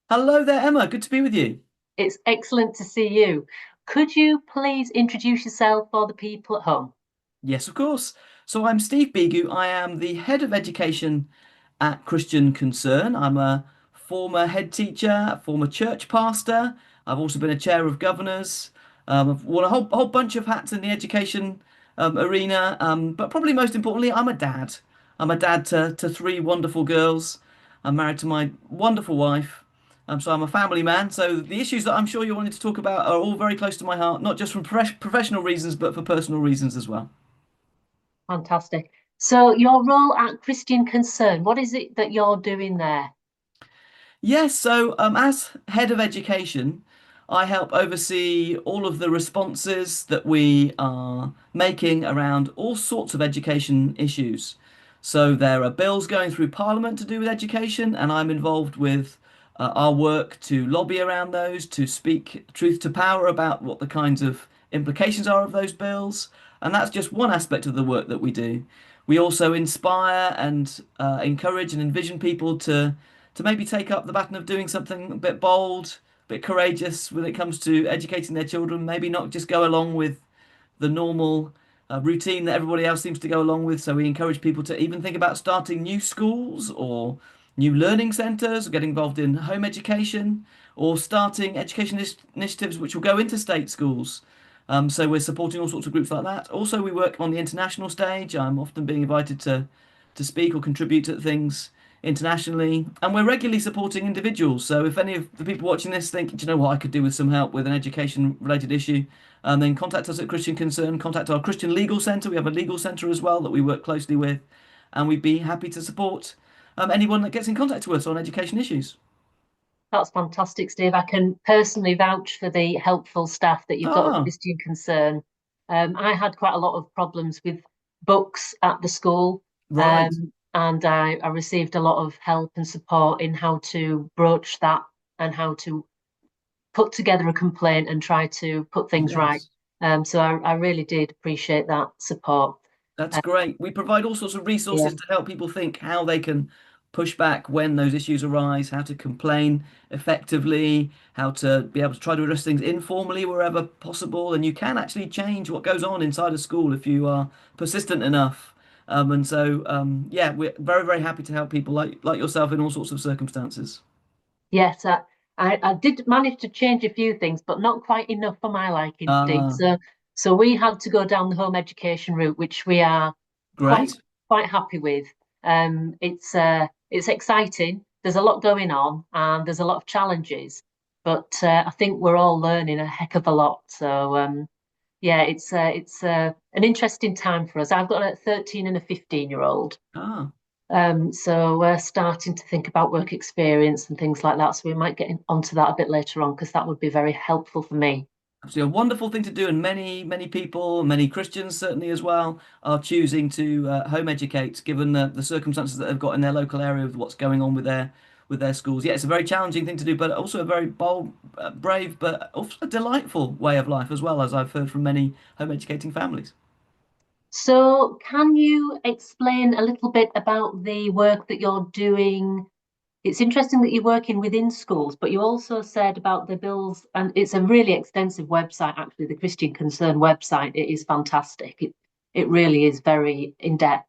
Hello there, Emma. Good to be with you. It's excellent to see you. Could you please introduce yourself for the people at home? Yes, of course. So I'm Steve Beegoo. I am the head of education at Christian Concern. I'm a former head teacher, a former church pastor. I've also been a chair of governors. I've worn a whole bunch of hats in the education arena. But probably most importantly, I'm a dad. I'm a dad to three wonderful girls. I'm married to my wonderful wife. So I'm a family man. So the issues that I'm sure you wanted to talk about are all very close to my heart, not just from professional reasons, but for personal reasons as well. Fantastic. So, your role at Christian Concern, what is it that you're doing there? Yes, so as head of education, I help oversee all of the responses that we are making around all sorts of education issues. So there are bills going through Parliament to do with education, and I'm involved with our work to lobby around those, to speak truth to power about what the kinds of implications are of those bills. And that's just one aspect of the work that we do. We also inspire and encourage and envision people to maybe take up the baton of doing something a bit bold, a bit courageous when it comes to educating their children. Maybe not just go along with the normal routine that everybody else seems to go along with. So we encourage people to even think about starting new schools or new learning centres, or getting involved in home education, or starting education initiatives which will go into state schools. So we're supporting all sorts of groups like that. Also, we work on the international stage. I'm often being invited to speak or contribute to things internationally, and we're regularly supporting individuals. So if any of the people watching this think, do you know what I could do with some help with an education related issue, then contact us at Christian Concern, contact our Christian Legal Centre. We have a legal centre as well that we work closely with, and we'd be happy to support anyone that gets in contact with us on education issues. That's fantastic, Steve. I can personally vouch for the helpful staff that you've got at Ah, Christian Concern. I had quite a lot of problems with books at the school, right. and I received a lot of help and support in how to broach that and how to put together a complaint and try to put things right. Yes. So I really did appreciate that support. That's Uh, great. We provide all sorts of yeah, resources to help people think how they can push back when those issues arise, how to complain effectively, how to be able to try to address things informally wherever possible. And you can actually change what goes on inside a school if you are persistent enough. Yeah, we're very, very happy to help people like yourself in all sorts of circumstances. yes, I did manage to change a few things, but not quite enough for my liking, Steve. Ah, So we had to go down the home education route, which we are quite great. quite happy with. It's exciting. There's a lot going on, and there's a lot of challenges, but I think we're all learning a heck of a lot. So yeah, it's an interesting time for us. I've got a 13 and a 15-year-old. Ah. So we're starting to think about work experience and things like that. So we might get onto that a bit later on because that would be very helpful for me. Absolutely a wonderful thing to do, and many people, many Christians certainly as well, are choosing to home educate, given the circumstances that they've got in their local area of what's going on with their schools. Yeah, it's a very challenging thing to do, but also a very bold, brave, but also a delightful way of life as well, as I've heard from many home educating families. So can you explain a little bit about the work that you're doing? It's interesting that you're working within schools, but you also said about the bills, and it's a really extensive website, actually, the Christian Concern website. It is fantastic. It really is very in depth.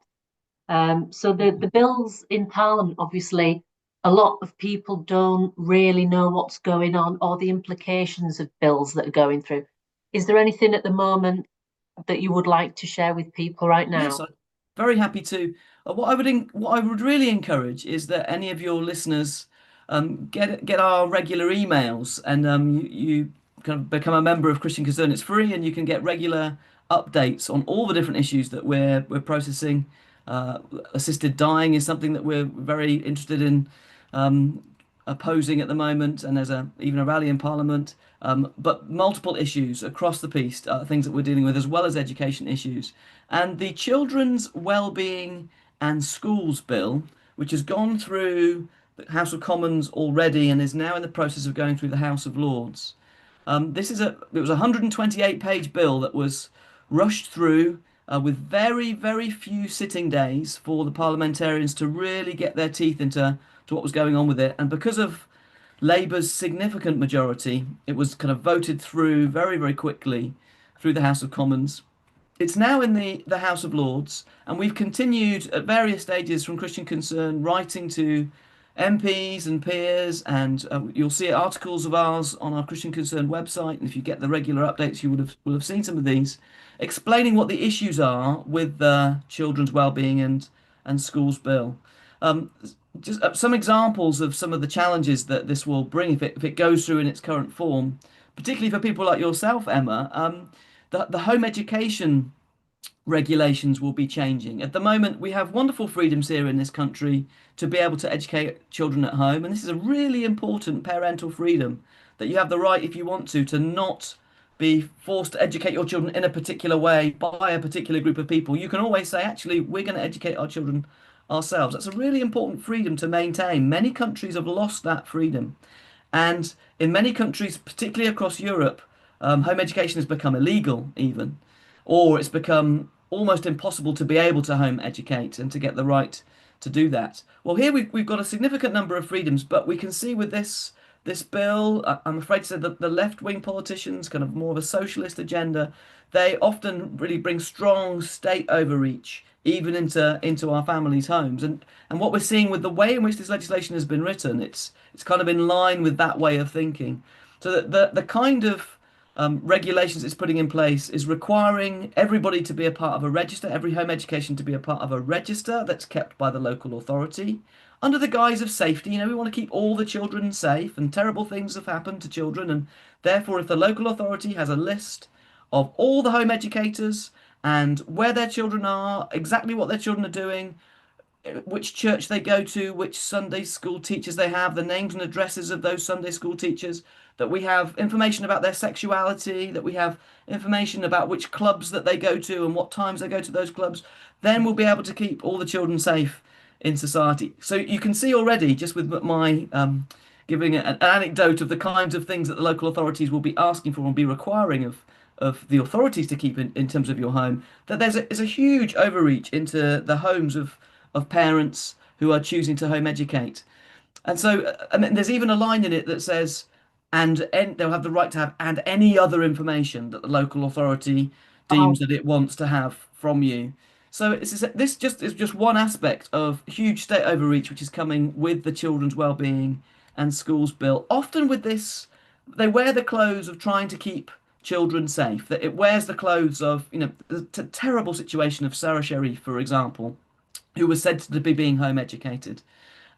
So the bills in Parliament, obviously, a lot of people don't really know what's going on or the implications of bills that are going through. Is there anything at the moment that you would like to share with people right Yes, now? I'm very happy to. What I would really encourage is that any of your listeners get our regular emails, and you kind of become a member of Christian Concern. It's free, and you can get regular updates on all the different issues that we're processing. Uh, Assisted dying is something that we're very interested in um, opposing at the moment, and there's a even a rally in Parliament. But multiple issues across the piece, things that we're dealing with, as well as education issues. And the Children's Wellbeing and Schools Bill, which has gone through the House of Commons already and is now in the process of going through the House of Lords. It was a 128-page bill that was rushed through with very, very few sitting days for the parliamentarians to really get their teeth into to what was going on with it. And because of Labour's significant majority. It was kind of voted through very, very quickly through the House of Commons. It's now in the House of Lords, and we've continued at various stages from Christian Concern, writing to MPs and peers, and you'll see articles of ours on our Christian Concern website. And if you get the regular updates, you will have seen some of these, explaining what the issues are with the children's wellbeing and schools bill. Um, just some examples of some of the challenges that this will bring if it goes through in its current form, particularly for people like yourself, Emma. The home education regulations will be changing. At the moment, we have wonderful freedoms here in this country to be able to educate children at home, and this is a really important parental freedom that you have the right, if you want to not be forced to educate your children in a particular way by a particular group of people. You can always say, actually, we're going to educate our children ourselves. That's a really important freedom to maintain. Many countries have lost that freedom. And in many countries, particularly across Europe, home education has become illegal, even, or it's become almost impossible to be able to home educate and to get the right to do that. Well, here we've got a significant number of freedoms, but we can see with this bill, I'm afraid to say that the left-wing politicians, kind of more of a socialist agenda, they often really bring strong state overreach even into our families' homes. And what we're seeing with the way in which this legislation has been written, it's kind of in line with that way of thinking. So that the kind of regulations it's putting in place is requiring everybody to be a part of a register, every home education to be a part of a register that's kept by the local authority under the guise of safety. We want to keep all the children safe, and terrible things have happened to children. And therefore, if the local authority has a list of all the home educators and where their children are, exactly what their children are doing, which church they go to, which Sunday school teachers they have, the names and addresses of those Sunday school teachers, that we have information about their sexuality, that we have information about which clubs that they go to and what times they go to those clubs, then we'll be able to keep all the children safe in society. So you can see already, just with my giving an anecdote of the kinds of things that the local authorities will be asking for and be requiring of the authorities to keep in terms of your home, that there's a huge overreach into the homes of parents who are choosing to home educate. And so, and then there's even a line in it that says, they'll have the right to have and any other information that the local authority deems Oh, that it wants to have from you. So this just is just one aspect of huge state overreach, which is coming with the Children's Wellbeing and Schools Bill. Often with this, they wear the clothes of trying to keep children safe. That it wears the clothes of, the terrible situation of Sarah Sharif, for example, who was said to be being home educated.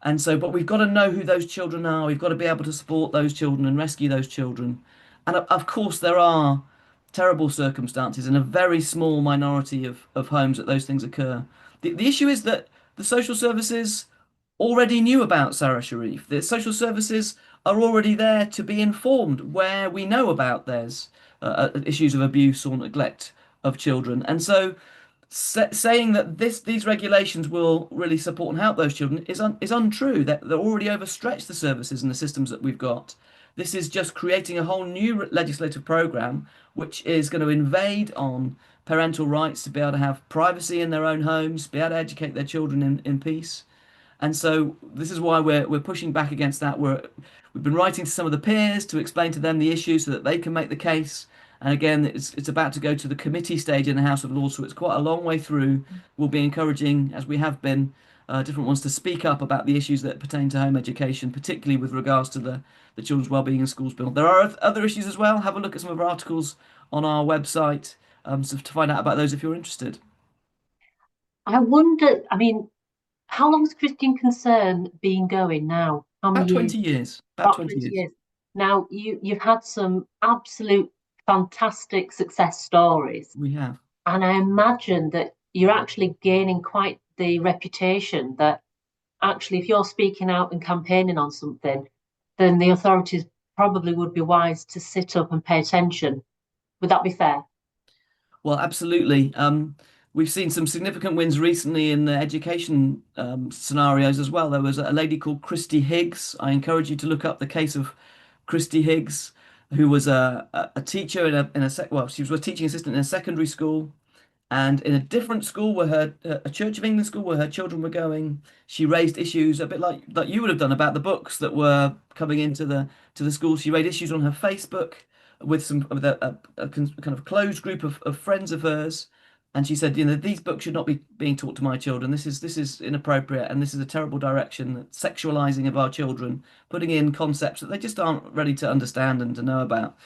And so, but we've got to know who those children are. We've got to be able to support those children and rescue those children. And of course, there are terrible circumstances in a very small minority of homes that those things occur. The issue is that the social services already knew about Sarah Sharif. The social services are already there to be informed where we know about there's issues of abuse or neglect of children. And so saying that these regulations will really support and help those children is untrue. That they're already overstretched the services and the systems that we've got. This is just creating a whole new legislative program which is going to invade on parental rights to be able to have privacy in their own homes, be able to educate their children in peace. And so this is why we're pushing back against that. We've been writing to some of the peers to explain to them the issues so that they can make the case. And again, it's about to go to the committee stage in the House of Lords, so it's quite a long way through. We'll be encouraging, as we have been, different ones to speak up about the issues that pertain to home education, particularly with regards to the Children's Wellbeing and Schools Bill. There are other issues as well. Have a look at some of our articles on our website, so to find out about those if you're interested. I wonder, I mean, how long's Christian Concern been going now? How many About years? 20 years. About About 20 20 years. years. Now, you've had some absolute fantastic success stories. We have. And I imagine that you're actually gaining quite the reputation that actually, if you're speaking out and campaigning on something, then the authorities probably would be wise to sit up and pay attention. Would that be fair? Well, absolutely. We've seen some significant wins recently in the education scenarios as well. There was a lady called Christy Higgs. I encourage you to look up the case of Christy Higgs, who was a teacher well, she was a teaching assistant in a secondary school, And in a different school where a Church of England school where her children were going, she raised issues a bit like you would have done about the books that were coming into the school. She raised issues on her Facebook with a kind of closed group of friends of hers. And she said, these books should not be being taught to my children. This is inappropriate, and this is a terrible direction, sexualizing of our children, putting in concepts that they just aren't ready to understand and to know about.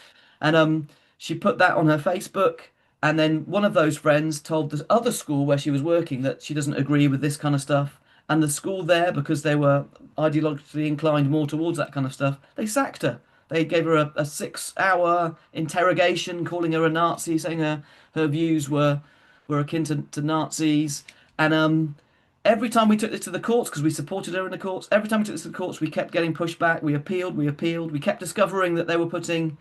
And she put that on her Facebook. And then one of those friends told the other school where she was working that she doesn't agree with this kind of stuff. And the school there, because they were ideologically inclined more towards that kind of stuff, they sacked her. They gave her a 6 hour interrogation, calling her a Nazi, saying her views were akin to Nazis. And every time we took this to the courts, because we supported her in the courts, every time we took this to the courts, we kept getting pushed back. We appealed, we appealed. We kept discovering that they were putting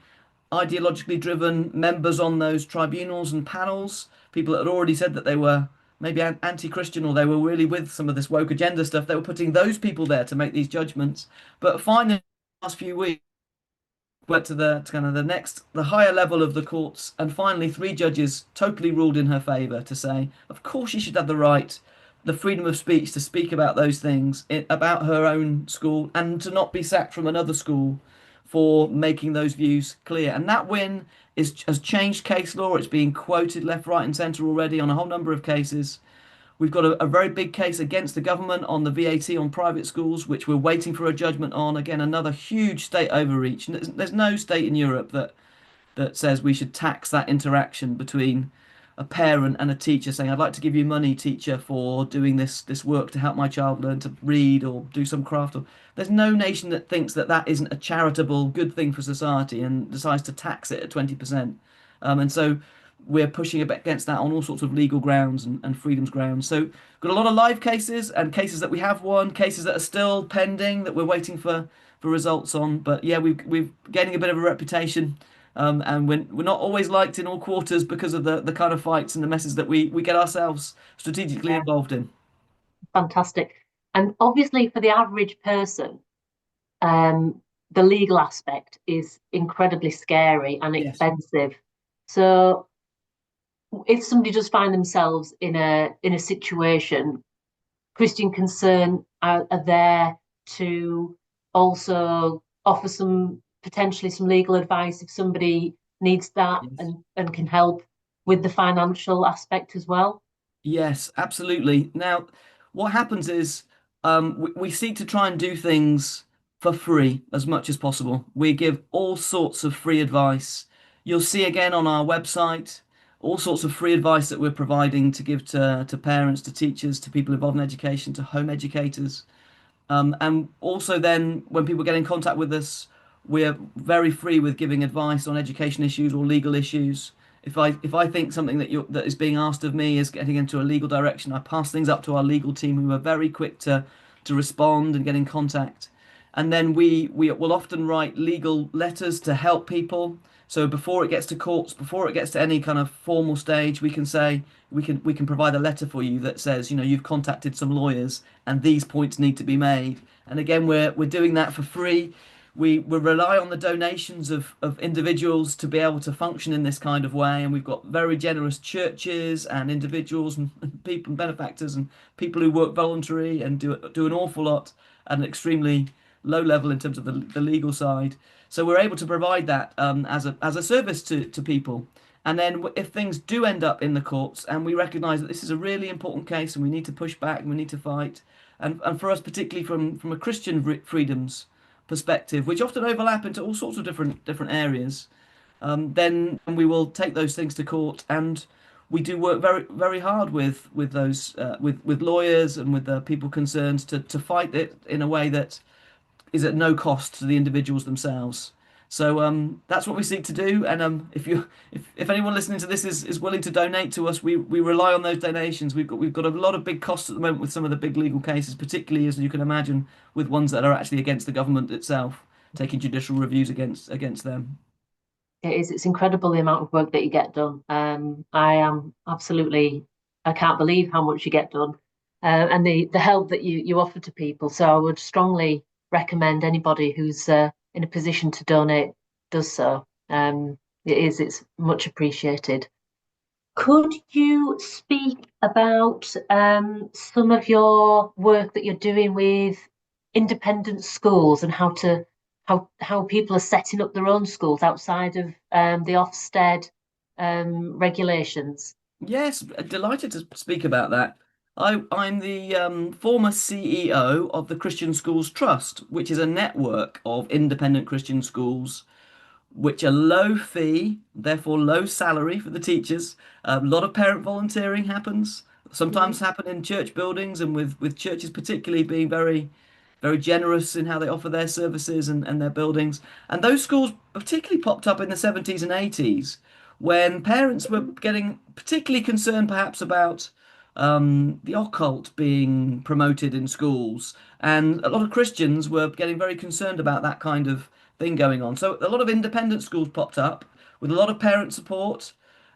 ideologically driven members on those tribunals and panels, people that had already said that they were maybe anti-Christian or they were really with some of this woke agenda stuff. They were putting those people there to make these judgments. But finally, the last few weeks, went to kind of the higher level of the courts, and finally, three judges totally ruled in her favour to say, of course, she should have the right, the freedom of speech to speak about those things about her own school and to not be sacked from another school for making those views clear. And that win has changed case law. It's being quoted left, right, and centre already on a whole number of cases. We've got a very big case against the government on the VAT on private schools, which we're waiting for a judgment on. Again, another huge state overreach. There's no state in Europe that says we should tax that interaction between a parent and a teacher saying, I'd like to give you money, teacher, for doing this work to help my child learn to read or do some craft. There's no nation that thinks that that isn't a charitable good thing for society and decides to tax it at 20%. And so we're pushing a bit against that on all sorts of legal grounds and freedoms grounds. So got a lot of live cases and cases that we have won, cases that are still pending that we're waiting for results on. But yeah, we've gaining a bit of a reputation. And we're not always liked in all quarters because of the kind of fights and the messes that we get ourselves strategically Yeah, involved in. fantastic. And obviously, for the average person, um, the legal aspect is incredibly scary and Yes. expensive. So, if somebody does find themselves in a situation, Christian Concern are there to also offer some potentially some legal advice if somebody needs that Yes. and can help with the financial aspect as well. Yes, absolutely. Now, what happens is we seek to try and do things for free as much as possible. We give all sorts of free advice. You'll see again on our website all sorts of free advice that we're providing to give to parents, to teachers, to people involved in education, to home educators. And also then when people get in contact with us, we're very free with giving advice on education issues or legal issues. If I think something that is being asked of me is getting into a legal direction, I pass things up to our legal team who are very quick to respond and get in contact. And then we will often write legal letters to help people. So before it gets to courts, before it gets to any kind of formal stage, we can say we can provide a letter for you that says, you've contacted some lawyers and these points need to be made. And again, we're doing that for free. We rely on the donations of individuals to be able to function in this kind of way, and we've got very generous churches and individuals and people and benefactors and people who work voluntary and do an awful lot at an extremely low level in terms of the legal side. So we're able to provide that as a service to people. And then if things do end up in the courts and we recognise that this is a really important case and we need to push back and we need to fight, and for us particularly from a Christian freedoms perspective, which often overlap into all sorts of different areas, then we will take those things to court, and we do work very very hard with those with lawyers and with the people concerned to fight it in a way that is at no cost to the individuals themselves. So that's what we seek to do. And if anyone listening to this is willing to donate to us, we rely on those donations. We've got a lot of big costs at the moment with some of the big legal cases, particularly as you can imagine with ones that are actually against the government itself, taking judicial reviews against them. It is. It's incredible the amount of work that you get done. I am absolutely. I can't believe how much you get done, and the help that you offer to people. So I would strongly recommend anybody who's in a position to donate does so. It is. It's much appreciated. Could you speak about some of your work that you're doing with independent schools and how people are setting up their own schools outside of the Ofsted regulations? Yes, delighted to speak about that. I'm the former CEO of the Christian Schools Trust, which is a network of independent Christian schools which are low fee, therefore low salary for the teachers. A lot of parent volunteering happens, Mhm. sometimes happen in church buildings and with churches particularly being very generous in how they offer their services and their buildings. And those schools particularly popped up in the 70s and 80s when parents were getting particularly concerned perhaps about the occult being promoted in schools. And a lot of Christians were getting very concerned about that kind of thing going on. So a lot of independent schools popped up with a lot of parent support,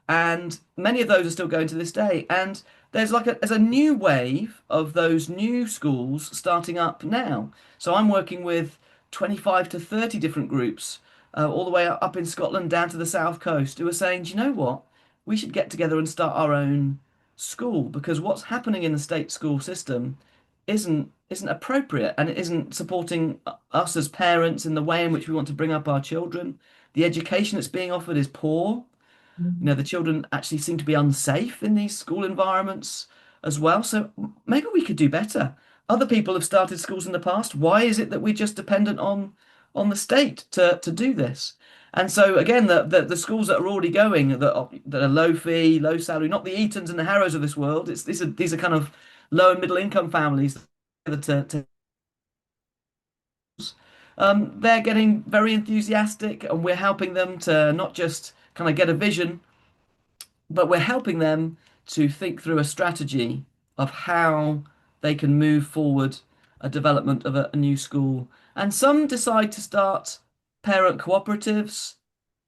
and many of those are still going to this day. And there's a new wave of those new schools starting up now. So I'm working with 25 to 30 different groups, all the way up in Scotland down to the south coast, who are saying, do you know what? We should get together and start our own school because what's happening in the state school system isn't appropriate and it isn't supporting us as parents in the way in which we want to bring up our children. The education that's being offered is poor. You know, Mhm. the children actually seem to be unsafe in these school environments as well. So maybe we could do better. Other people have started schools in the past. Why is it that we're just dependent on the state to do this? And so again, the schools that are already going that are low fee, low salary, not the Eatons and the Harrows of this world. It's these are kind of low and middle income families to they're getting very enthusiastic, and we're helping them to not just kind of get a vision, but we're helping them to think through a strategy of how they can move forward a development of a new school. And some decide to start parent cooperatives,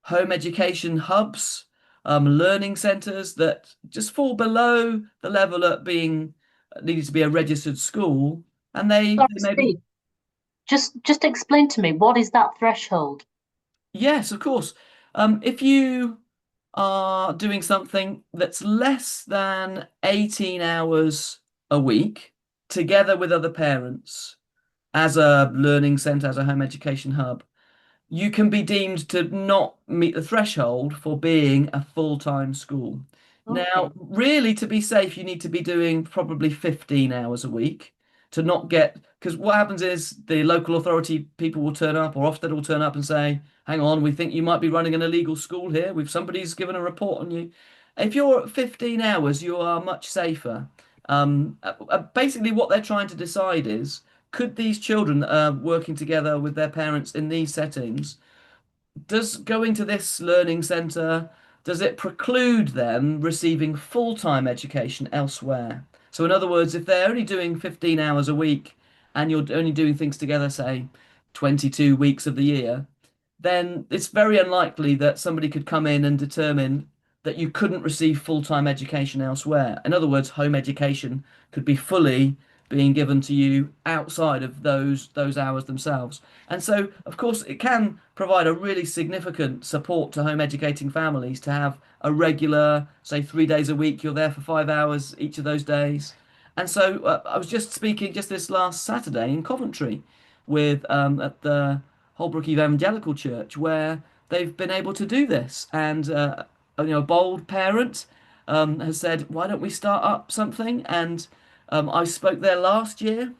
home education hubs, learning centres that just fall below the level at being needed to be a registered school. And Sorry, they maybe, Steve. Just explain to me what is that threshold? yes, of course. If you are doing something that's less than 18 hours a week together with other parents as a learning centre, as a home education hub, you can be deemed to not meet the threshold for being a full-time school. Now, Okay. really, to be safe, you need to be doing probably 15 hours a week to not get, because what happens is the local authority people will turn up or Ofsted will turn up and say, hang on, we think you might be running an illegal school here. Somebody's given a report on you. If you're at 15 hours, you are much safer. Basically, what they're trying to decide is, could these children that are working together with their parents in these settings, does going to this learning centre, does it preclude them receiving full-time education elsewhere? So in other words, if they're only doing 15 hours a week and you're only doing things together, say 22 weeks of the year, then it's very unlikely that somebody could come in and determine that you couldn't receive full-time education elsewhere. In other words, home education could be fully being given to you outside of those hours themselves. And so, of course, it can provide a really significant support to home educating families to have a regular, say, 3 days a week, you're there for 5 hours each of those days. And so I was just speaking just this last Saturday in Coventry with at the Holbrook Evangelical Church where they've been able to do this. And a bold parent has said, "Why don't we start up something?" And I spoke there last year,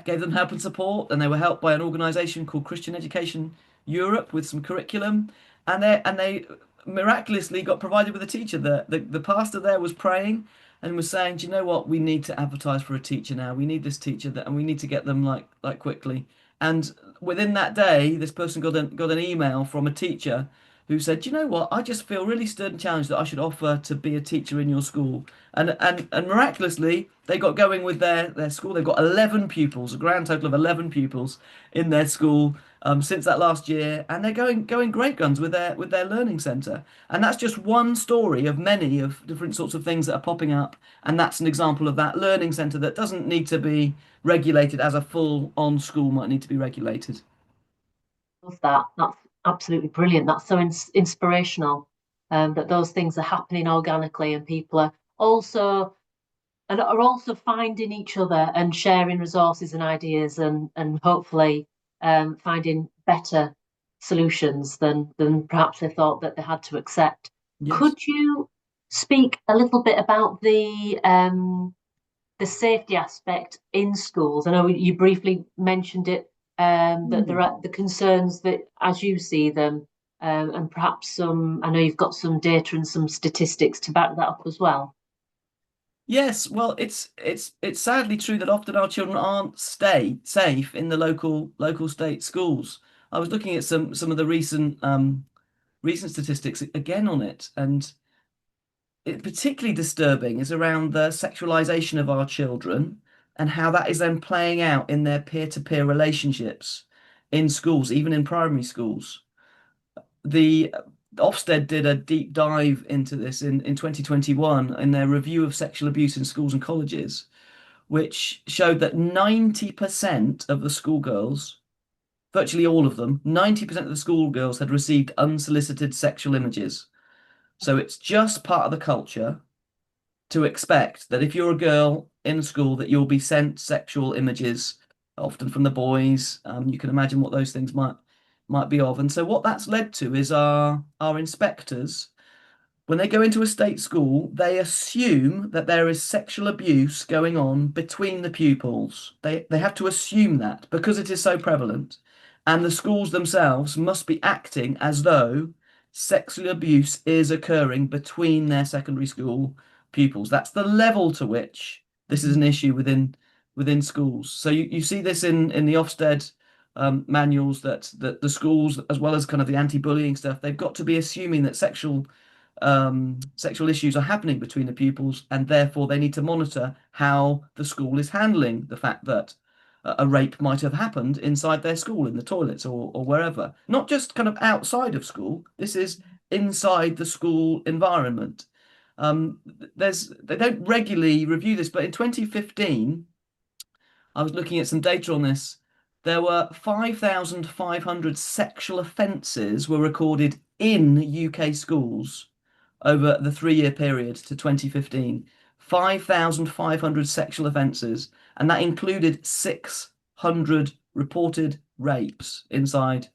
gave them help and support, and they were helped by an organisation called Christian Education Europe with some curriculum, and they miraculously got provided with a teacher. The pastor there was praying and was saying, "Do you know what? We need to advertise for a teacher now. We need this teacher that, and we need to get them like quickly." And within that day, this person got an email from a teacher who said, "Do you know what? I just feel really stirred and challenged that I should offer to be a teacher in your school." And miraculously, they got going with their school. They've got 11 pupils, a grand total of 11 pupils in their school since that last year, and they're going great guns with their learning centre. And that's just one story of many of different sorts of things that are popping up. And that's an example of that learning centre that doesn't need to be regulated as a full-on school might need to be regulated. Love that. That's absolutely brilliant. That's so inspirational. that those things are happening organically, and people are also finding each other and sharing resources and ideas, and hopefully finding better solutions than perhaps they thought that they had to accept. Yes. Could you speak a little bit about the safety aspect in schools? I know you briefly mentioned it, that there Mm. are the concerns that, as you see them, and perhaps some. I know you've got some data and some statistics to back that up as well. Yes, well, it's sadly true that often our children aren't stay safe in the local state schools. I was looking at some of the recent statistics again on it, and particularly disturbing is around the sexualization of our children and how that is then playing out in their peer-to-peer relationships in schools, even in primary schools. The Ofsted did a deep dive into this in 2021 in their review of sexual abuse in schools and colleges, which showed that 90% of the schoolgirls, virtually all of them, 90% of the schoolgirls had received unsolicited sexual images. So it's just part of the culture to expect that if you're a girl in school, that you'll be sent sexual images, often from the boys. You can imagine what those things might be of. And so what that's led to is our inspectors, when they go into a state school, they assume that there is sexual abuse going on between the pupils. They have to assume that because it is so prevalent. And the schools themselves must be acting as though sexual abuse is occurring between their secondary school pupils. That's the level to which this is an issue within schools. So you see this in the Ofsted manuals that the schools, as well as kind of the anti-bullying stuff, they've got to be assuming that sexual issues are happening between the pupils, and therefore they need to monitor how the school is handling the fact that a rape might have happened inside their school, in the toilets or wherever. Not just kind of outside of school. This is inside the school environment. They don't regularly review this, but in 2015, I was looking at some data on this. There were 5,500 sexual offences were recorded in UK schools over the 3-year period to 2015. 5,500 sexual offences, and that included 600 reported rapes inside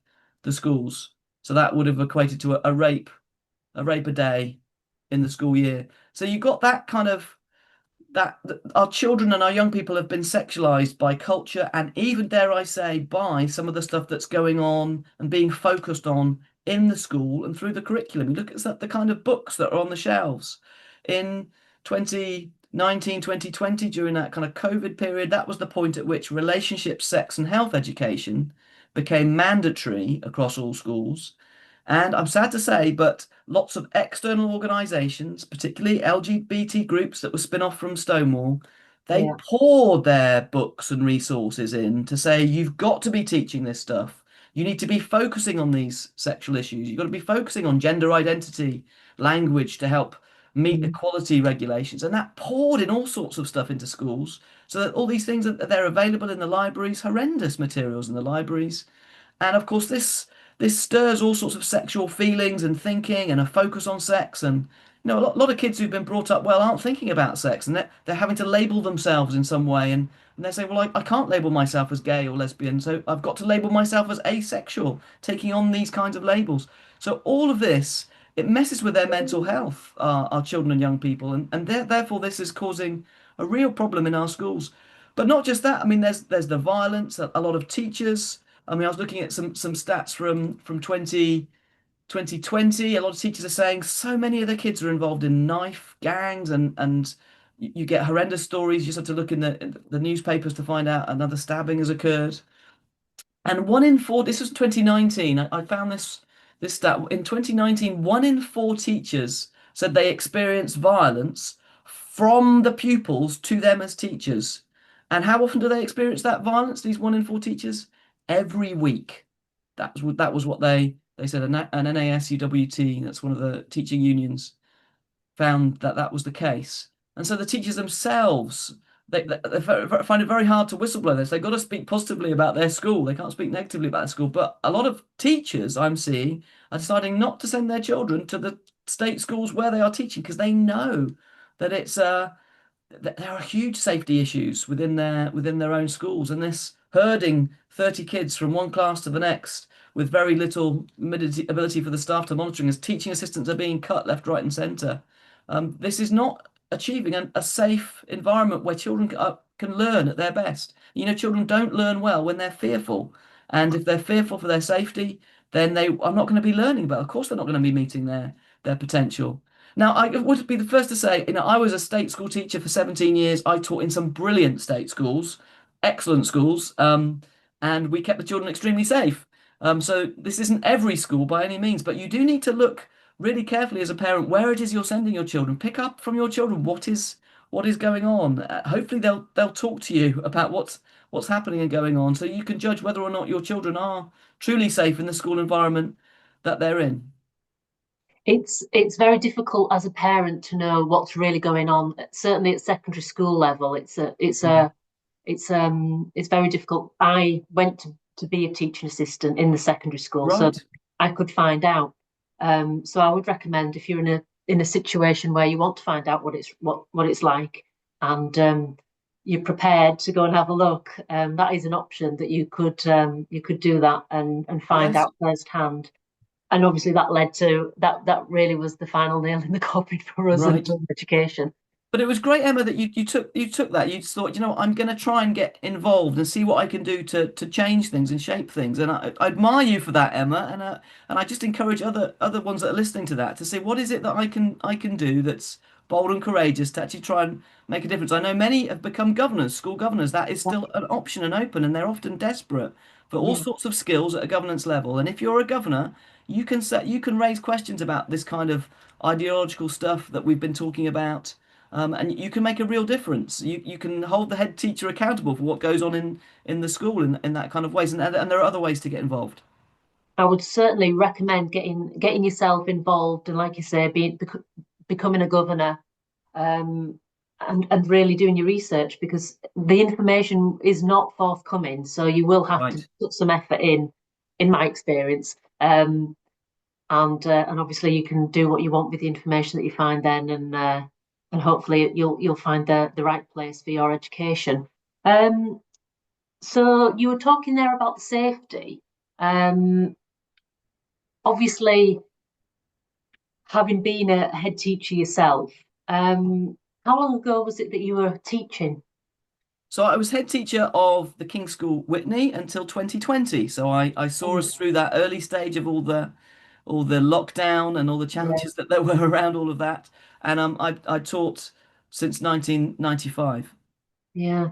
the schools. So that would have equated to a rape a day in the school year. So you got that kind of that our children and our young people have been sexualized by culture and even, dare I say, by some of the stuff that's going on and being focused on in the school and through the curriculum. You look at the kind of books that are on the shelves. In 2019, 2020, during that kind of COVID period, that was the point at which relationship, sex, and health education became mandatory across all schools. And I'm sad to say, but lots of external organisations, particularly LGBT groups that were spin off from Stonewall, they Yeah. poured their books and resources in to say, you've got to be teaching this stuff. You need to be focusing on these sexual issues. You've got to be focusing on gender identity language to help meet Mm. equality regulations. And that poured in all sorts of stuff into schools so that all these things are they're available in the libraries, horrendous materials in the libraries. And of course, this stirs all sorts of sexual feelings and thinking and a focus on sex. And a lot of kids who've been brought up well aren't thinking about sex, and they're having to label themselves in some way. And they say, well, I can't label myself as gay or lesbian, so I've got to label myself as asexual, taking on these kinds of labels. So all of this, it messes with their mental health, our children and young people, and therefore this is causing a real problem in our schools. But not just that. I mean, there's the violence. A lot of teachers. I mean, I was looking at some stats from 2020. A lot of teachers are saying so many of their kids are involved in knife gangs, and you get horrendous stories. You just have to look in the newspapers to find out another stabbing has occurred. And one in four, this was 2019. I found this stat. In 2019, one in four teachers said they experienced violence from the pupils to them as teachers. And how often do they experience that violence, these one in four teachers? Every week. That was what they said. An NASUWT, that's one of the teaching unions, found that that was the case. And so the teachers themselves, they find it very hard to whistleblow this. They've got to speak positively about their school. They can't speak negatively about their school. But a lot of teachers I'm seeing are deciding not to send their children state schools where they are teaching because they know that there are huge safety issues within their own schools, and this herding 30 kids from one class to the next with very little ability for the staff to monitoring as teaching assistants are being cut left, right, and centre. This is not achieving a safe environment where children can learn at their best. You know, children don't learn well when they're fearful, and if they're fearful for their safety, then they are not going to be learning well. Of course, they're not going to be meeting their potential. Now, I would be the first to say, I was a state school teacher for 17 years. I taught in some brilliant state schools, excellent schools, and we kept the children extremely safe. So this isn't every school by any means, but you do need to look really carefully as a parent where it is you're sending your children. Pick up from your children what is going on. Hopefully, they'll talk to you about what's happening and going on, so you can judge whether or not your children are truly safe in the school environment that they're in. It's very difficult as a parent to know what's really going on. Certainly at secondary school level, Mhm. it's very difficult. I went to be a teaching assistant in the secondary school, so Right. I could find out. So I would recommend if you're in a situation where you want to find out what it's like, and you're prepared to go and have a look, that is an option that you could do that and find Yes. out firsthand. And obviously that led to that really was the final nail in the coffin for us in Right. home education. But it was great, Emma, that you took that. You just thought, I'm going to try and get involved and see what I can do to change things and shape things. And I admire you for that, Emma. And I just encourage other ones that are listening to that to say, what is it that I can do that's bold and courageous to actually try and make a difference. I know many have become governors, school governors. That is Yeah, still an option and open, and they're often desperate for all yeah. sorts of skills at a governance level. And if you're a governor, you can raise questions about this kind of ideological stuff that we've been talking about. And you can make a real difference. You can hold the head teacher accountable for what goes on in the school in that kind of ways. And there are other ways to get involved. I would certainly recommend getting yourself involved and, like you say, becoming a governor, um, and really doing your research, because the information is not forthcoming. So you will have to Right. put some effort in my experience. And obviously you can do what you want with the information that you find then, and hopefully you'll find the right place for your education. Um, so you were talking there about the safety. Um, Obviously, having been a head teacher yourself, how long ago was it that you were teaching? So I was head teacher of the King's School Witney until 2020. So I saw Oh, us through that early stage of all the lockdown and all the yeah, challenges that there were around all of that. And I taught since 1995. yeah.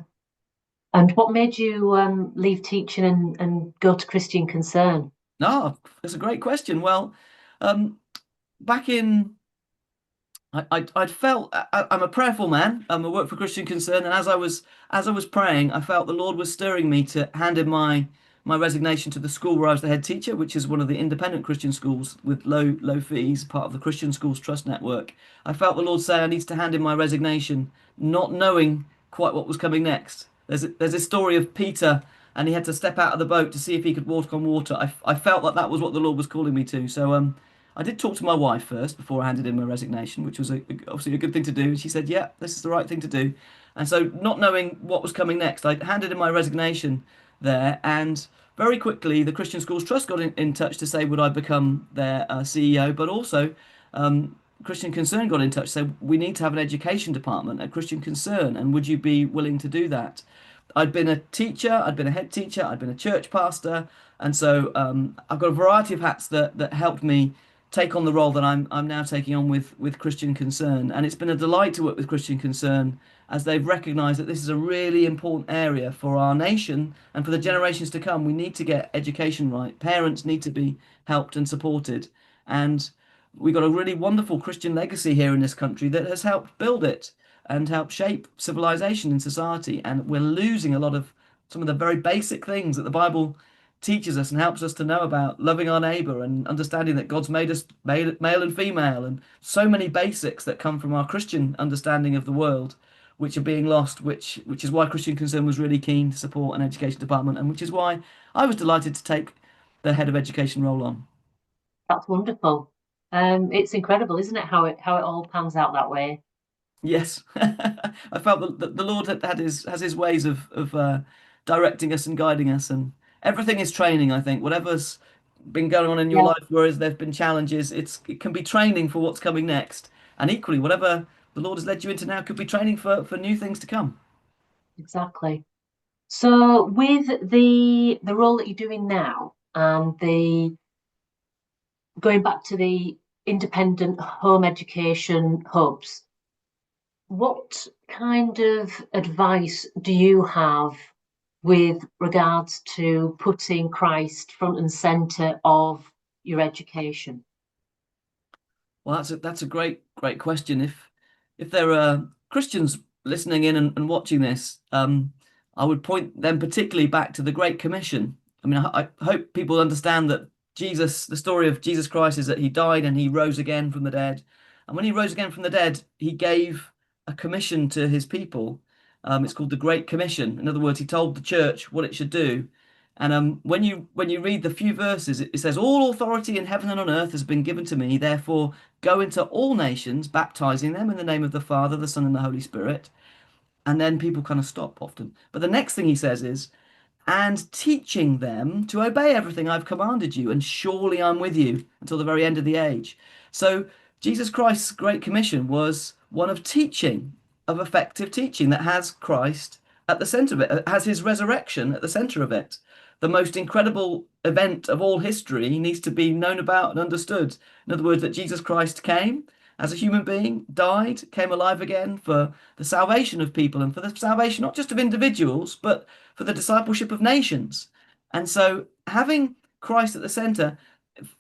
And what made you leave teaching and go to Christian Concern? No, that's a great question. Well, um, back in I'd felt I'm a prayerful man. I work for Christian Concern, and as I was praying, I felt the Lord was stirring me to hand in my resignation to the school where I was the head teacher, which is one of the independent Christian schools with low fees, part of the Christian Schools Trust Network. I felt the Lord say I need to hand in my resignation, not knowing quite what was coming next. There's a story of Peter, and he had to step out of the boat to see if he could walk on water. I felt like that was what the Lord was calling me to. So I did talk to my wife first before I handed in my resignation, which was obviously a good thing to do. And she said, "Yeah, this is the right thing to do." And so, not knowing what was coming next, I handed in my resignation there, and very quickly, the Christian Schools Trust got in touch to say, would I become their CEO? But also, Christian Concern got in touch to say, we need to have an education department at Christian Concern, and would you be willing to do that? I'd been a teacher, I'd been a head teacher, I'd been a church pastor, and so I've got a variety of hats that helped me take on the role that I'm now taking on with Christian Concern. And it's been a delight to work with Christian Concern as they've recognised that this is a really important area for our nation and for the generations to come. We need to get education right. Parents need to be helped and supported. And we've got a really wonderful Christian legacy here in this country that has helped build it and help shape civilization and society. And we're losing a lot of some of the very basic things that the Bible teaches us and helps us to know about loving our neighbor and understanding that God's made us male and female, and so many basics that come from our Christian understanding of the world, which are being lost, which is why Christian Concern was really keen to support an education department, and which is why I was delighted to take the head of education role on. That's wonderful. It's incredible, isn't it, how it all pans out that way? Yes, I felt that the Lord has his ways of directing us and guiding us, and everything is training. I think whatever's been going on in your Yeah, life, whereas there've been challenges, it can be training for what's coming next, and equally, whatever the Lord has led you into now could be training for new things to come. exactly. So with the role that you're doing now and the going back to the independent home education hubs, what kind of advice do you have with regards to putting Christ front and center of your education? Well, that's a great question. If there are Christians listening in and watching this, I would point them particularly back to the Great Commission. I mean, I hope people understand that the story of Jesus Christ is that he died and he rose again from the dead. And when he rose again from the dead, he gave a commission to his people. It's called the Great Commission. In other words, he told the church what it should do. And when you read the few verses, it says, "All authority in heaven and on earth has been given to me. Therefore, go into all nations, baptizing them in the name of the Father, the Son, and the Holy Spirit." And then people kind of stop often. But the next thing he says is, "And teaching them to obey everything I've commanded you, and surely I'm with you until the very end of the age." So Jesus Christ's Great Commission was one of teaching, of effective teaching that has Christ at the center of it, has his resurrection at the center of it. The most incredible event of all history needs to be known about and understood. In other words, that Jesus Christ came as a human being, died, came alive again for the salvation of people and for the salvation not just of individuals, but for the discipleship of nations. And so having Christ at the center,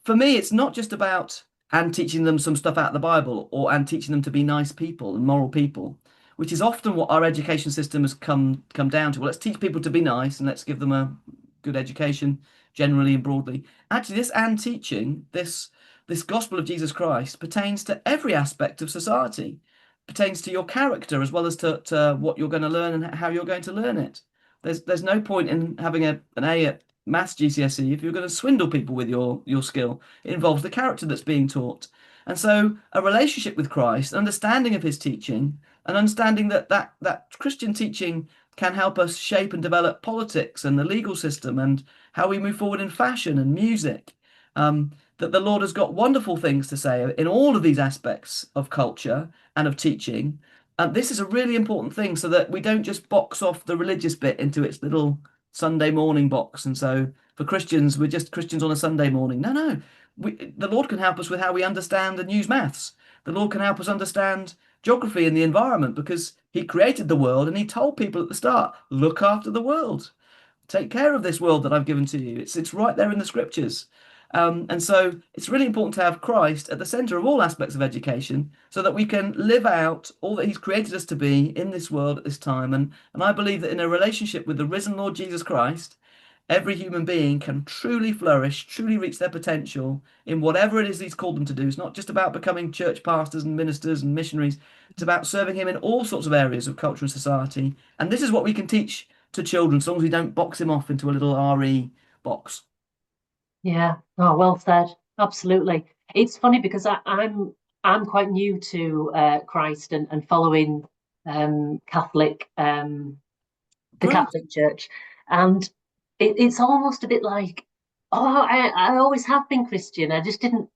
for me, it's not just about and teaching them some stuff out of the Bible or and teaching them to be nice people and moral people, which is often what our education system has come down to. Well, let's teach people to be nice and let's give them a good education generally and broadly. Actually, this and teaching, this gospel of Jesus Christ pertains to every aspect of society, pertains to your character as well as to what you're going to learn and how you're going to learn it. There's no point in having an A at maths GCSE if you're going to swindle people with your skill. It involves the character that's being taught. And so a relationship with Christ, understanding of his teaching, and understanding that Christian teaching can help us shape and develop politics and the legal system and how we move forward in fashion and music. That the Lord has got wonderful things to say in all of these aspects of culture and of teaching. And this is a really important thing so that we don't just box off the religious bit into its little Sunday morning box. And so for Christians, we're just Christians on a Sunday morning. No, no. The Lord can help us with how we understand and use maths. The Lord can help us understand geography and the environment because he created the world and he told people at the start, look after the world. Take care of this world that I've given to you. It's right there in the scriptures. And so it's really important to have Christ at the center of all aspects of education so that we can live out all that he's created us to be in this world at this time. And I believe that in a relationship with the risen Lord Jesus Christ, every human being can truly flourish, truly reach their potential in whatever it is he's called them to do. It's not just about becoming church pastors and ministers and missionaries. It's about serving him in all sorts of areas of culture and society. And this is what we can teach to children, as long as we don't box him off into a little RE box. Yeah, oh, well said. Absolutely. It's funny because I'm quite new to Christ and following Catholic the Great. Catholic Church, and it's almost a bit like, oh, I always have been Christian. I just didn't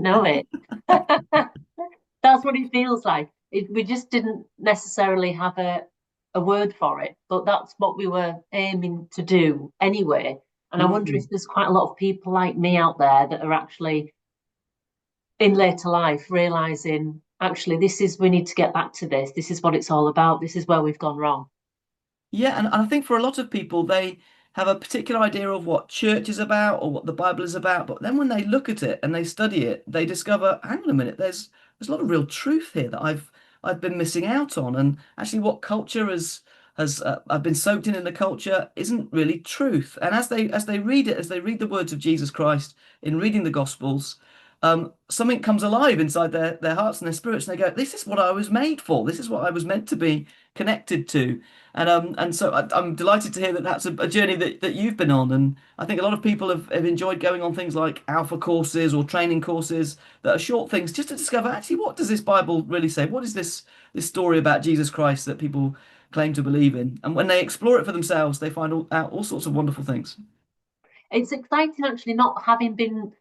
know it. That's what it feels like. We just didn't necessarily have a word for it, but that's what we were aiming to do anyway. And I wonder Mm. if there's quite a lot of people like me out there that are actually in later life realizing actually we need to get back to this. This is what it's all about. This is where we've gone wrong. Yeah, and I think for a lot of people, they have a particular idea of what church is about or what the Bible is about. But then when they look at it and they study it, they discover, hang on a minute, there's a lot of real truth here that I've been missing out on. And actually, what culture has I've been soaked in the culture isn't really truth. And as they read it, as they read the words of Jesus Christ in reading the Gospels, something comes alive inside their hearts and their spirits, and they go, "This is what I was made for. This is what I was meant to be connected to." And so I'm delighted to hear that that's a journey that you've been on. And I think a lot of people have enjoyed going on things like alpha courses or training courses that are short things just to discover actually what does this Bible really say? What is this story about Jesus Christ that people claim to believe in? And when they explore it for themselves, they find out all sorts of wonderful things. It's exciting actually not having been,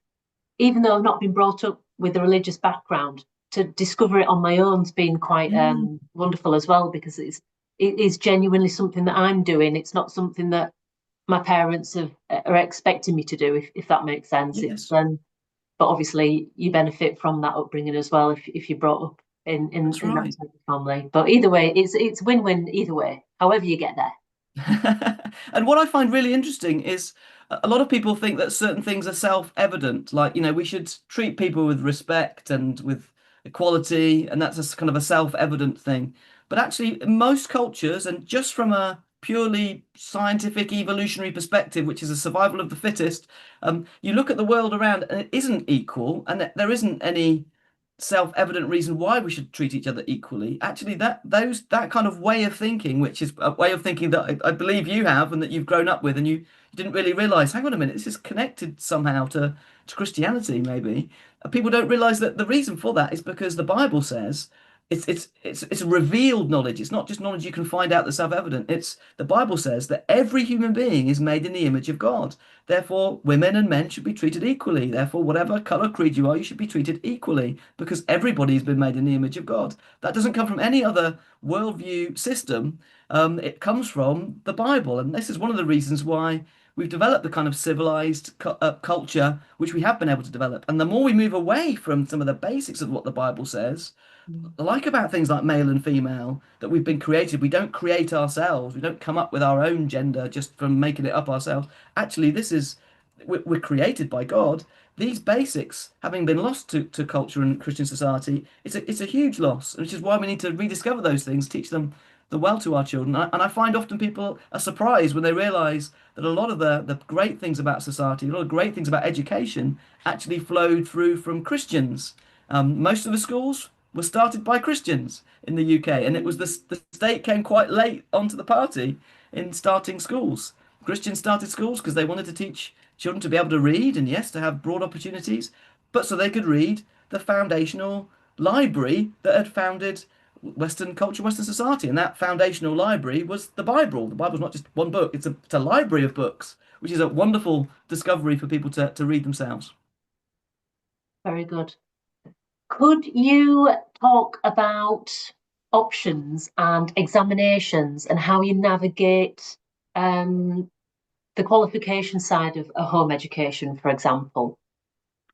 even though I've not been brought up with a religious background, to discover it on my own's been quite Mm, wonderful as well, because it is genuinely something that I'm doing. It's not something that my parents are expecting me to do, if that makes sense. It's yes, but obviously you benefit from that upbringing as well if you're brought up that's in that right. type of family. But either way, it's win-win either way, however you get there. And what I find really interesting is a lot of people think that certain things are self-evident, like, we should treat people with respect and with equality, and that's kind of a self-evident thing. But actually, in most cultures, and just from a purely scientific evolutionary perspective, which is a survival of the fittest, you look at the world around and it isn't equal, and there isn't any self-evident reason why we should treat each other equally. Actually, that kind of way of thinking, which is a way of thinking that I believe you have and that you've grown up with, and you didn't really realize, hang on a minute, this is connected somehow to Christianity, maybe. People don't realize that the reason for that is because the Bible says it's revealed knowledge. It's not just knowledge you can find out that's self-evident. It's the Bible says that every human being is made in the image of God. Therefore, women and men should be treated equally. Therefore, whatever color creed you are, you should be treated equally because everybody's been made in the image of God. That doesn't come from any other worldview system. It comes from the Bible, and this is one of the reasons why we've developed the kind of civilized culture which we have been able to develop. And the more we move away from some of the basics of what the Bible says, Mm. like about things like male and female that we've been created. We don't create ourselves. We don't come up with our own gender just from making it up ourselves. Actually, we're created by God. These basics, having been lost to culture and Christian society, it's a huge loss, which is why we need to rediscover those things, teach them the well to our children. And I find often people are surprised when they realize that a lot of the great things about society, a lot of great things about education actually flowed through from Christians. Most of the schools were started by Christians in the UK, and it was the state came quite late onto the party in starting schools. Christians started schools because they wanted to teach children to be able to read, and yes, to have broad opportunities, but so they could read the foundational library that had founded Western culture, Western society, and that foundational library was the Bible. The Bible's not just one book; it's a library of books, which is a wonderful discovery for people to read themselves. Very good. Could you talk about options and examinations and how you navigate um, the qualification side of a home education, for example?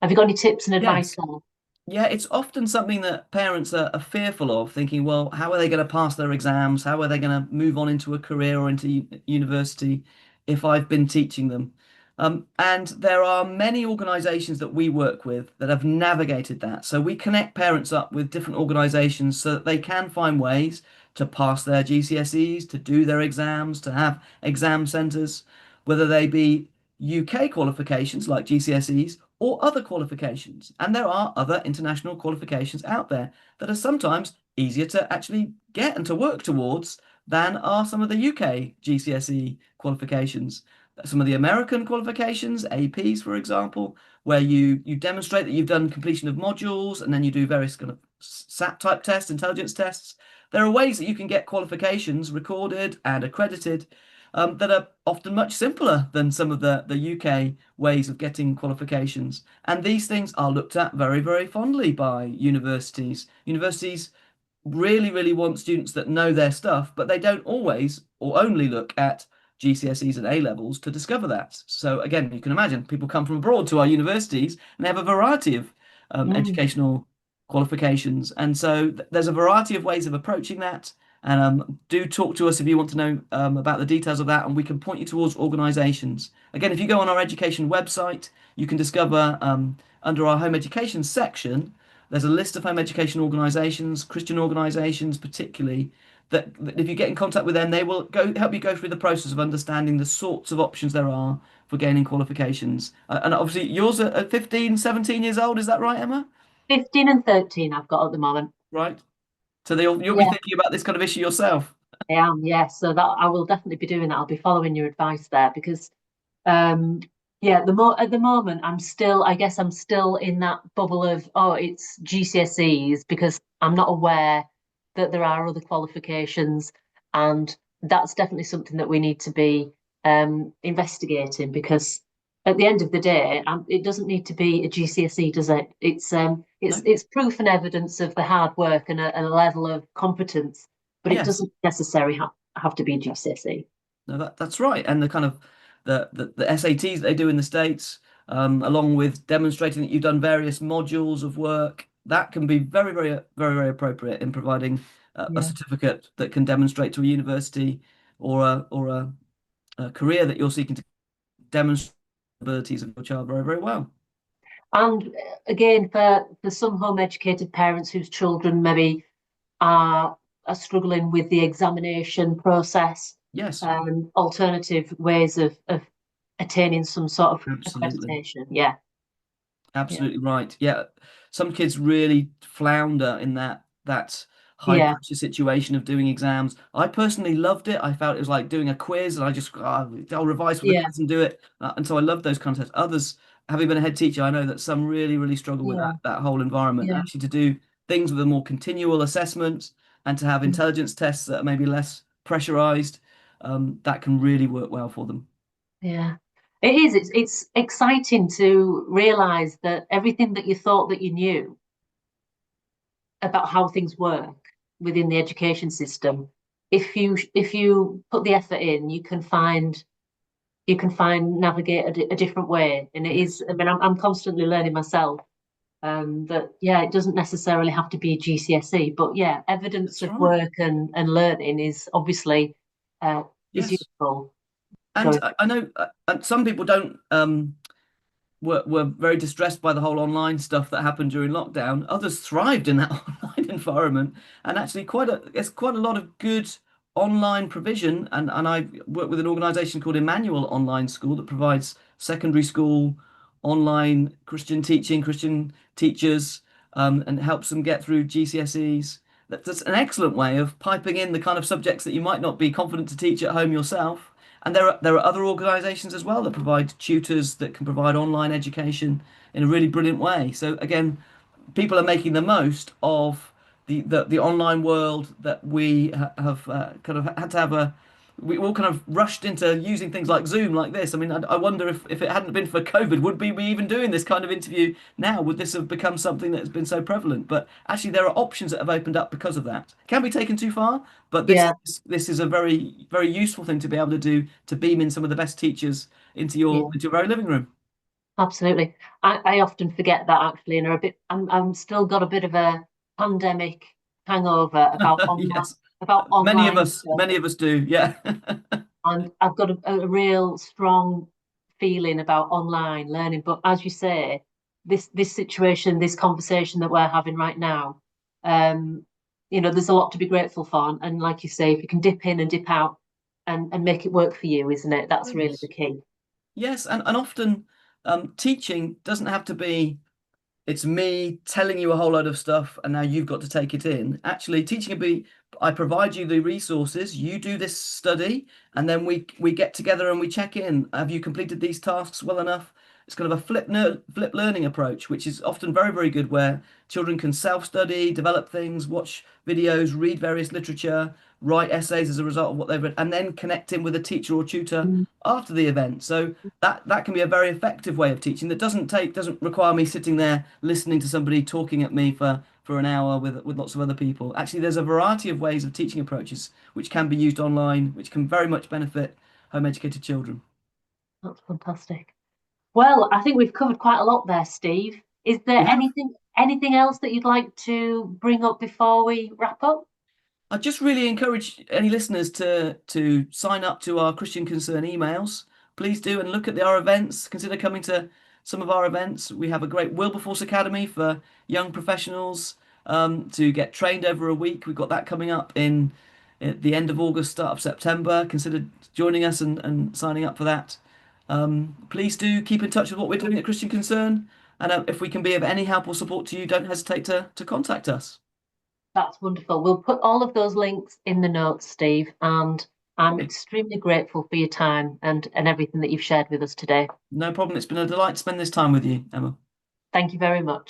Have you got any tips and advice Yes. there? Yeah, it's often something that parents are fearful of, thinking, well, how are they going to pass their exams? How are they going to move on into a career or into university if I've been teaching them? And there are many organisations that we work with that have navigated that. So we connect parents up with different organisations so that they can find ways to pass their GCSEs, to do their exams, to have exam centres, whether they be UK qualifications like GCSEs or other qualifications. And there are other international qualifications out there that are sometimes easier to actually get and to work towards than are some of the UK GCSE qualifications. Some of the American qualifications, APs, for example, where you demonstrate that you've done completion of modules and then you do various kind of SAT type tests, intelligence tests. There are ways that you can get qualifications recorded and accredited that are often much simpler than some of the UK ways of getting qualifications. And these things are looked at very, very fondly by universities. Universities really, really want students that know their stuff, but they don't always or only look at GCSEs and A levels to discover that. So again, you can imagine people come from abroad to our universities and they have a variety of Mm. educational qualifications. And so there's a variety of ways of approaching that. And do talk to us if you want to know about the details of that, and we can point you towards organisations. Again, if you go on our education website, you can discover under our home education section, there's a list of home education organisations, Christian organisations particularly, that if you get in contact with them, they will go help you go through the process of understanding the sorts of options there are for gaining qualifications. And obviously, yours are at 15, 17 years old. Is that right, Emma? 15 and 13 I've got at the moment. Right. So you'll be Yeah, thinking about this kind of issue yourself. I am. Yeah, so that I will definitely be doing that. I'll be following your advice there because Um, yeah, at the moment, I guess I'm still in that bubble of, oh, it's GCSEs because I'm not aware that there are other qualifications. And that's definitely something that we need to be investigating because at the end of the day, it doesn't need to be a GCSE, does it? No. It's proof and evidence of the hard work and a level of competence, but it Yes. doesn't necessarily have to be GCSE. No, that's right. And the kind of the SATs they do in the States, along with demonstrating that you've done various modules of work, that can be very appropriate in providing a Yeah. certificate that can demonstrate to a university or a career that you're seeking to demonstrate the abilities of your child very well. And again, for some home educated parents whose children maybe are are struggling with the examination process, Yes, alternative ways of attaining some sort of absolutely. accreditation. Yeah, yeah, Absolutely right. Yeah, some kids really flounder in that high yeah, pressure situation of doing exams. I personally loved it. I felt it was like doing a quiz, and I just I'll revise for the yeah, quiz and do it. And so I love those contests. Others, having been a head teacher, I know that some really struggle with yeah, that whole environment. yeah. Actually, to do things with a more continual assessment and to have Mm. intelligence tests that are maybe less pressurized, that can really work well for them. Yeah. It is. It's exciting to realize that everything that you thought that you knew about how things work within the education system, if you put the effort in, you can find navigate a different way. And it is. Yes, I mean, I'm constantly learning myself. That yeah, it doesn't necessarily have to be GCSE, but yeah, evidence that's of right. work and learning is obviously is Yes. useful And going. I know and some people don't were very distressed by the whole online stuff that happened during lockdown. Others thrived in that online environment, and actually it's quite a lot of good online provision. And I work with an organisation called Emmanuel Online School that provides secondary school online Christian teaching, Christian teachers, and helps them get through GCSEs. That's an excellent way of piping in the kind of subjects that you might not be confident to teach at home yourself. And there are other organisations as well that provide tutors that can provide online education in a really brilliant way. So again, people are making the most of the online world that we have kind of had to have a we all kind of rushed into using things like Zoom like this. I mean, I wonder if it hadn't been for COVID, would we be even doing this kind of interview now? Would this have become something that's been so prevalent? But actually, there are options that have opened up because of that. Can be taken too far, but Yeah, this is a very useful thing to be able to do to beam in some of the best teachers yeah, into your very living room. absolutely. I often forget that actually, and are a bit. I'm still got a bit of a pandemic hangover Yes, about online stuff, many of us do. Yeah. and I've got a real strong feeling about online learning. But as you say, this situation, this conversation that we're having right now, um, there's a lot to be grateful for. And like you say, if you can dip in and dip out and make it work for you, isn't it? That's really the Yes. key. Yes, and often teaching doesn't have to be it's me telling you a whole load of stuff and now you've got to take it in. Actually, teaching can be I provide you the resources, you do this study, and then we get together and we check in. Have you completed these tasks well enough? It's kind of a flip learning approach, which is often very good, where children can self-study, develop things, watch videos, read various literature, write essays as a result of what they've read, and then connect in with a teacher or tutor Mm. after the event. So that can be a very effective way of teaching that doesn't require me sitting there listening to somebody talking at me for an hour with lots of other people. Actually, there's a variety of ways of teaching approaches which can be used online, which can very much benefit home educated children. That's fantastic. Well, I think we've covered quite a lot there, Steve. Is there We have. anything else that you'd like to bring up before we wrap up? I just really encourage any listeners to sign up to our Christian Concern emails. Please do and look at our events. Consider coming to some of our events. We have a great Wilberforce Academy for young professionals to get trained over a week. We've got that coming up in at the end of August, start of September. Consider joining us and signing up for that. Please do keep in touch with what we're doing at Christian Concern. And if we can be of any help or support to you, don't hesitate to contact us. That's wonderful. We'll put all of those links in the notes, Steve, and I'm Okay. extremely grateful for your time and everything that you've shared with us today. No problem. It's been a delight to spend this time with you, Emma. Thank you very much.